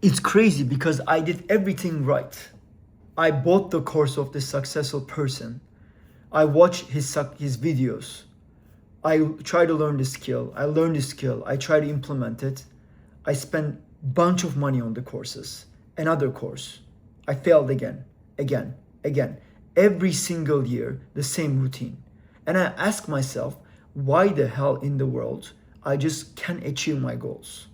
It's crazy because I did everything right. I bought the course of this successful person. I watched his videos. I try to learn the skill. I learned the skill. I try to implement it. I spent bunch of money on the courses. Another course. I failed again, again, again. Every single year, the same routine. And I ask myself, why the hell in the world I just can't achieve my goals?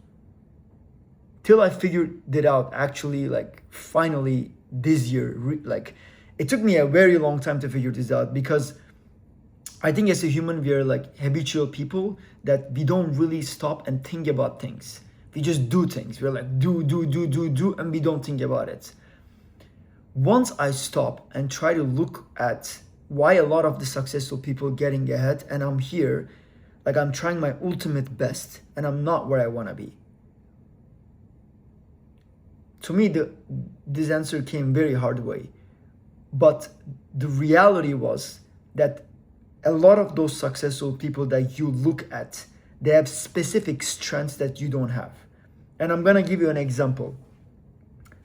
Till I figured it out actually, like finally this year, like it took me a very long time to figure this out because I think as a human, we are like habitual people that we don't really stop and think about things. We just do things. We're like, do, and we don't think about it. Once I stop and try to look at why a lot of the successful people getting ahead and I'm here, like I'm trying my ultimate best and I'm not where I want to be. To me, this answer came very hard way. But the reality was that a lot of those successful people that you look at, they have specific strengths that you don't have. And I'm gonna give you an example.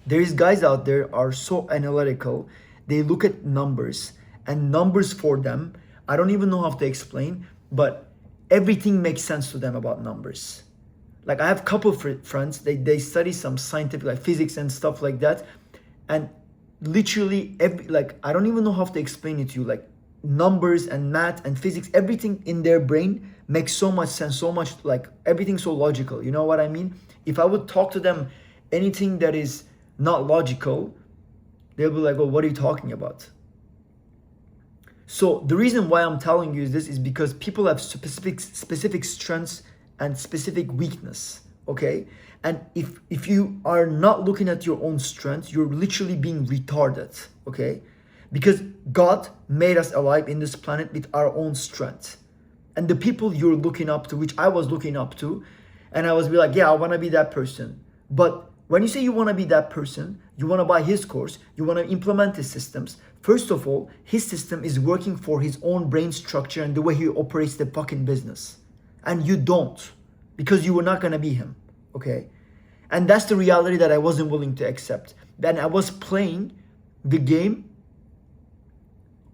There is guys out there are so analytical, they look at numbers and numbers for them, I don't even know how to explain, but everything makes sense to them about numbers. Like I have a couple of friends, they study some scientific like physics and stuff like that. And literally like I don't even know how to explain it to you. Like numbers and math and physics, everything in their brain makes so much sense, so much like everything so logical. You know what I mean? If I would talk to them anything that is not logical, they'll be like, oh, what are you talking about? So the reason why I'm telling you this is because people have specific strengths and specific weakness, okay? And if you are not looking at your own strengths, you're literally being retarded, okay? Because God made us alive in this planet with our own strength. And the people you're looking up to, which I was looking up to, and I was be like, yeah, I want to be that person. But when you say you want to be that person, you want to buy his course, you want to implement his systems. First of all, his system is working for his own brain structure and the way he operates the fucking business. And you don't, because you were not going to be him, okay? And that's the reality that I wasn't willing to accept. Then I was playing the game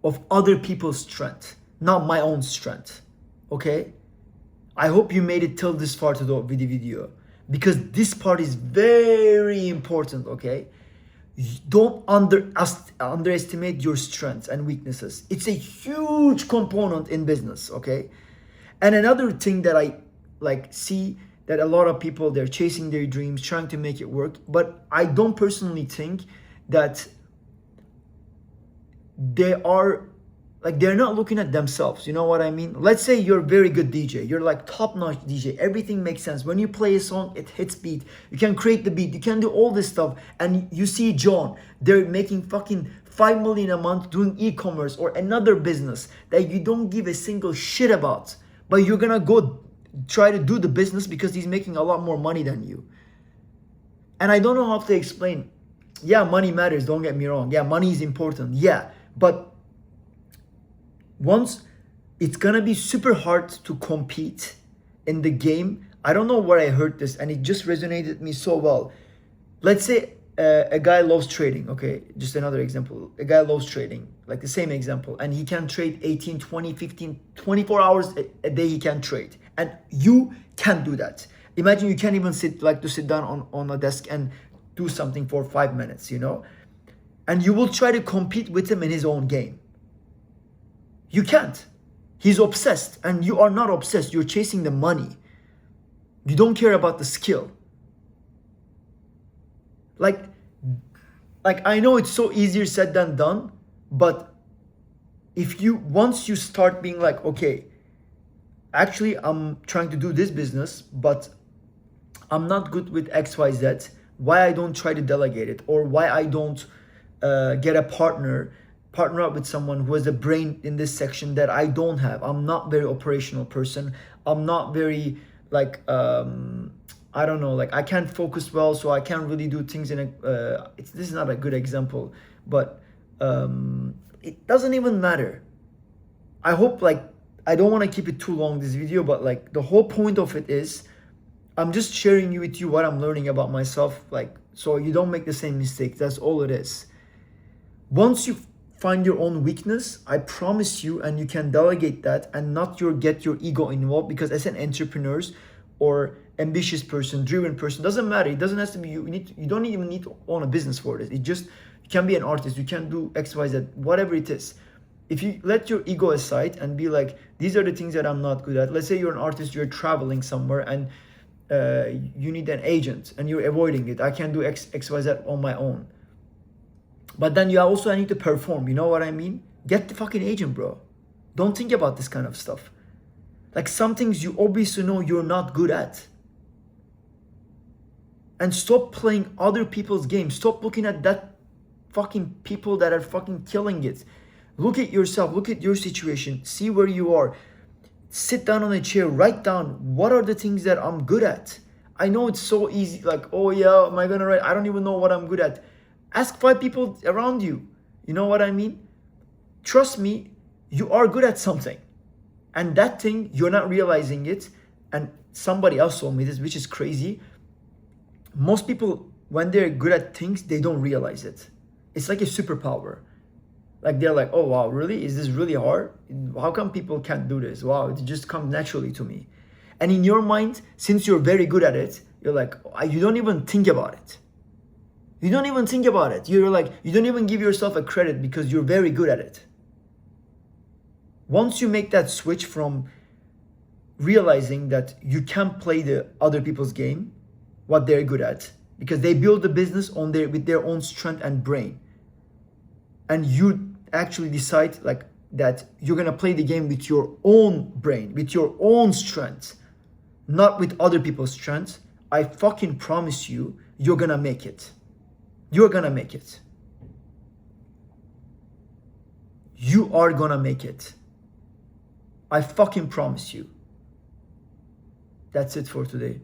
of other people's strength, not my own strength, okay? I hope you made it till this far to the video, because this part is very important, okay? Don't underestimate your strengths and weaknesses. It's a huge component in business, okay? And another thing that I like see that a lot of people, they're chasing their dreams, trying to make it work, but I don't personally think that they're not looking at themselves. You know what I mean? Let's say you're a very good DJ. You're like top-notch DJ. Everything makes sense. When you play a song, it hits beat. You can create the beat. You can do all this stuff. And you see John, they're making fucking 5 million a month doing e-commerce or another business that you don't give a single shit about. But you're gonna go try to do the business because he's making a lot more money than you. And I don't know how to explain. Yeah, money matters. Don't get me wrong. Yeah, money is important. Yeah, but once it's gonna be super hard to compete in the game. I don't know where I heard this and it just resonated with me so well. Let's say a guy loves trading, okay? Just another example. A guy loves trading, like the same example, and he can trade 18, 20, 15, 24 hours a day he can trade. And you can't do that. Imagine you can't even sit down on a desk and do something for 5 minutes, you know? And you will try to compete with him in his own game. You can't. He's obsessed and you are not obsessed. You're chasing the money. You don't care about the skill. Like I know it's so easier said than done, but once you start being like, okay, actually I'm trying to do this business, but I'm not good with XYZ, why I don't try to delegate it, or why I don't get a partner up with someone who has a brain in this section that I don't have. I'm not very operational person. I'm not very I don't know, like I can't focus well, so I can't really do things in a, this is not a good example, but it doesn't even matter. I hope, like, I don't want to keep it too long, this video, but like the whole point of it is I'm just sharing with you what I'm learning about myself, like so you don't make the same mistake. That's all it is. Once you find your own weakness, I promise you, and you can delegate that and not get your ego involved, because as an entrepreneur or ambitious person, driven person, doesn't matter. It doesn't have to be you don't even need to own a business for this. You can be an artist, you can do XYZ, whatever it is. If you let your ego aside and be like, these are the things that I'm not good at. Let's say you're an artist, you're traveling somewhere and you need an agent and you're avoiding it. I can do XYZ on my own. But then you also need to perform. You know what I mean? Get the fucking agent, bro. Don't think about this kind of stuff. Like, some things you obviously know you're not good at. And stop playing other people's games. Stop looking at that fucking people that are fucking killing it. Look at yourself. Look at your situation. See where you are. Sit down on a chair. Write down, what are the things that I'm good at? I know it's so easy. Like, oh yeah, am I gonna write? I don't even know what I'm good at. Ask 5 people around you. You know what I mean? Trust me, you are good at something. And that thing, you're not realizing it. And somebody else told me this, which is crazy. Most people, when they're good at things, they don't realize it. It's like a superpower. Like, they're like, oh wow, really? Is this really hard? How come people can't do this? Wow, it just comes naturally to me. And in your mind, since you're very good at it, you're like, you don't even think about it. You don't even think about it. You're like, you don't even give yourself a credit because you're very good at it. Once you make that switch from realizing that you can't play the other people's game, what they're good at, because they build the business with their own strength and brain, and you actually decide like that you're gonna play the game with your own brain, with your own strength, not with other people's strength, I fucking promise you, you're gonna make it. You're gonna make it. You are gonna make it. I fucking promise you. That's it for today.